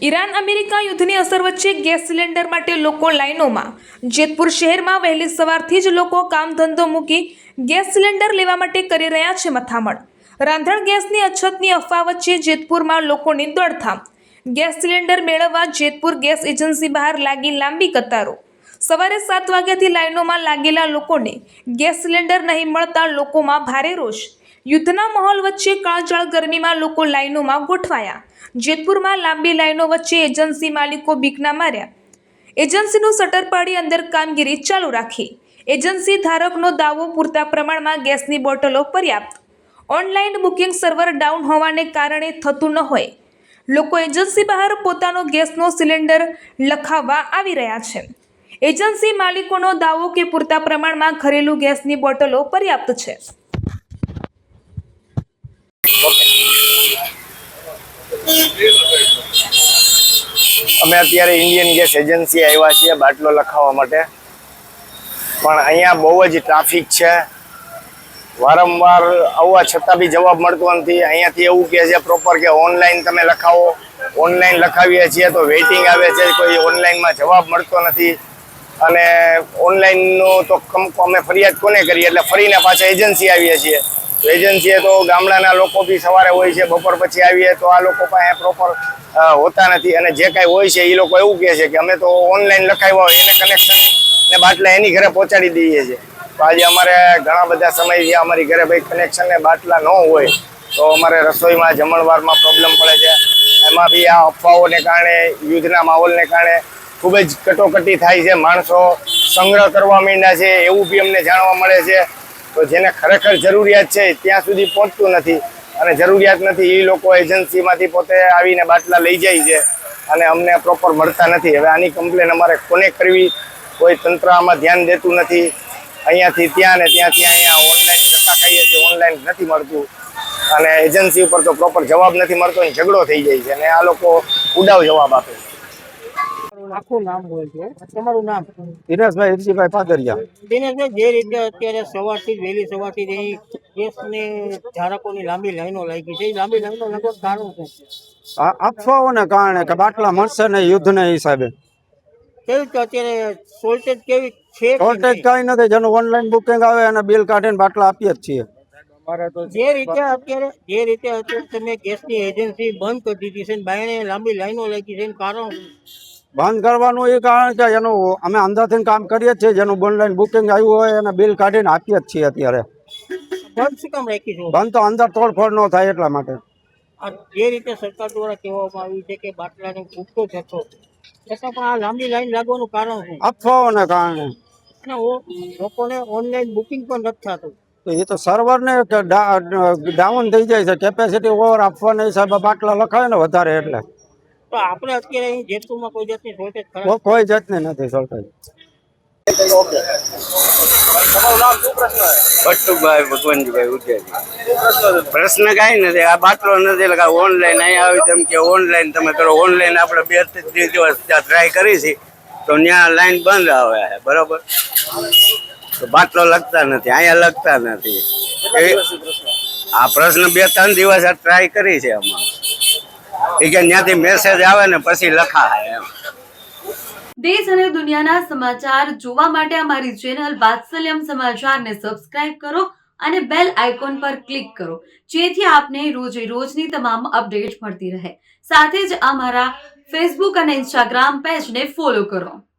Iran America યુદ્ધની અસર વચ્ચે ગેસ સિલિન્ડર માટે લોકો લાઇનોમાં। જેતપુર શહેરમાં વહેલી સવારથી જ લોકો કામ ધંધો મૂકી ગેસ સિલિન્ડર લેવા માટે કરી રહ્યા છે મથામણ। રાંધણ ગેસની અછતની અફવા વચ્ચે જેતપુરમાં લોકોની દોડધામ। ગેસ સિલિન્ડર મેળવવા જેતપુર ગેસ એજન્સી બહાર લાગી લાંબી કતારો। સવારે 7 વાગ્યાથી લાઇનોમાં લાગેલા લોકોને ગેસ સિલિન્ડર નહીં મળતા લોકોમાં ભારે રોષ। યુદ્ધના માહોલ વચ્ચે કાળઝાળ ગરમીમાં લોકો લાઇનોમાં ગોઠવાયા। જેતપુરમાં લાંબી લાઇનો વચ્ચે એજન્સી માલિકો બીકના માર્યા। એજન્સીનું શટર પાડી અંદર કામગીરી ચાલુ રાખી। એજન્સી ધારકનો દાવો પૂરતા પ્રમાણમાં ગેસની બોટલો પર્યાપ્ત। ઓનલાઈન બુકિંગ સર્વર ડાઉન હોવાને કારણે થતું ન હોય। લોકો એજન્સી બહાર પોતાનો ગેસનો સિલિન્ડર લખાવવા આવી રહ્યા છે। એજન્સી માલિકોનો દાવો કે પૂરતા પ્રમાણમાં ઘરેલું ગેસની બોટલો પર્યાપ્ત છે। અમે અત્યારે ઇન્ડિયન ગેસ એજન્સી આવ્યા છીએ બાટલો લખાવવા માટે, પણ અહીંયા બહુ જ ટ્રાફિક છે। વારંવાર આવવા છતાં બી જવાબ મળતો નથી। અહીંયાથી એવું કહે છે પ્રોપર કે ઓનલાઈન તમે લખાવો। ઓનલાઈન લખાવીએ છીએ તો વેઇટિંગ આવે છે, કોઈ ઓનલાઈનમાં જવાબ મળતો નથી। અને ઓનલાઈનનું તો અમે ફરિયાદ કોને કરીએ, એટલે ફરીને પાછા એજન્સી આવીએ છીએ। તો એજન્સીએ તો ગામડાના લોકો બી સવારે હોય છે, બપોર પછી આવીએ તો આ લોકો પાસે પ્રોપર હોતા નથી। અને જે કાંઈ હોય છે એ લોકો એવું કહે છે કે અમે તો ઓનલાઈન લખાવ્યા હોય એને કનેક્શન ને બાટલા એની ઘરે પહોંચાડી દઈએ છીએ। તો આજે અમારે ઘણા બધા સમયથી અમારી ઘરે ભાઈ કનેક્શન ને બાટલા ન હોય તો અમારે રસોઈમાં જમણવારમાં પ્રોબ્લેમ પડે છે। એમાં બી આ અફવાઓને કારણે, યુદ્ધના માહોલને કારણે ખૂબ જ કટોકટી થાય છે। માણસો સંગ્રહ કરવા માંડ્યા છે એવું બી અમને જાણવા મળે છે। તો જેને ખરેખર જરૂરિયાત છે ત્યાં સુધી પહોંચતું નથી, અને જરૂરિયાત નથી એ લોકો એજન્સીમાંથી પોતે આવીને બાટલા લઈ જાય છે અને અમને પ્રોપર મળતા નથી। હવે આની કમ્પ્લેન અમારે કોને કરવી, કોઈ તંત્ર આમાં ધ્યાન દેતું નથી। અહીંયાથી ત્યાં ને ત્યાંથી અહીંયા ઓનલાઈન ધક્કા ખાઈએ છીએ, ઓનલાઈન નથી મળતું અને એજન્સી ઉપર તો પ્રોપર જવાબ નથી મળતો અને ઝઘડો થઈ જાય છે અને આ લોકો ઉડાવ જવાબ આપે છે। આખું નામ હોય છે, તમારું નામ? દિનેશભાઈ હિરજીભાઈ પાદરિયા। દિનેશભાઈ, જે રીતે અત્યારે સવારથી જ વહેલી સવારથી જ અહીં ગેસની ધારકોની લાંબી લાઈનો લાગી છે, એ લાંબી લાઈનો લગભગ કારણ છે અફવાઓને કારણે કે બાટલા મળશે ને યુદ્ધના હિસાબે। કેવી રીતે અત્યારે શોર્ટેજ કેવી છે? શોર્ટેજ કઈ નથી, જેનું ઓનલાઈન બુકિંગ આવે અને બિલ કાઢીને બાટલા આપીએ જ છીએ। જે રીતે અત્યારે તમે ગેસની એજન્સી બંધ કરી દીધી છે, બાયણે લાંબી લાઈનો લાગી છે, એનું કારણ શું? બંધ કરવાનું એ કારણ કે એનું અમે અંદરથી કામ કરીએ જ છીએ, જેનું ઓનલાઈન બુકિંગ આવ્યું હોય અને બિલ કાઢીને આપીએ જ છીએ। અત્યારે બંધ શું કામ રાખી છે? બંધ તો અંદર તોડફોડ ન થાય એટલા માટે। આ જે રીતે સરકાર દ્વારા કહેવામાં આવ્યું છે કે બાટલાનો પૂરતો જથ્થો, છતાં પણ આ લાંબી લાઈન લાગવાનું કારણ શું? અફવાઓને કારણે। અને લોકોને ઓનલાઈન બુકિંગ પણ નથી થતું। તો એ તો સર્વરને ડાઉન થઈ જાય છે, કેપેસિટી ઓવર આપવાના હિસાબે બાટલા લખાવે ને વધારે, એટલે તો આપણે અત્યારે અહીં જેતપુરમાં કોઈ જાતની શોર્ટેજ ખરા? કોઈ જાતની નથી શોર્ટેજ। ભટ્ટુભાઈ ભગવાનજીભાઈ ઉદ્યાજી। પ્રશ્ન કાંઈ નથી, આ બાટલો નથી લગાવ ઓનલાઈન અહીંયા આવી તેમ કે ઓનલાઈન તમે કરો। ઓનલાઈન આપણે 2-3 દિવસ ત્યાં ટ્રાય કરી છે તો ત્યાં લાઈન બંધ આવે છે, બરાબર? તો બાટલો લગતા નથી, અહીંયા લગતા નથી। આ પ્રશ્ન 2-3 દિવસ ટ્રાય કરી છે અમારે, એ કે ત્યાંથી મેસેજ આવે ને પછી લખાય એમ। દેશ અને દુનિયાના સમાચાર જોવા માટે અમારી ચેનલ વાત્સલ્યમ સમાચારને સબસ્ક્રાઇબ કરો અને બેલ આઇકોન પર ક્લિક કરો, જેથી આપને રોજે રોજની તમામ અપડેટ મળતી રહે। સાથે જ અમારા ફેસબુક અને ઇન્સ્ટાગ્રામ પેજને ફોલો કરો।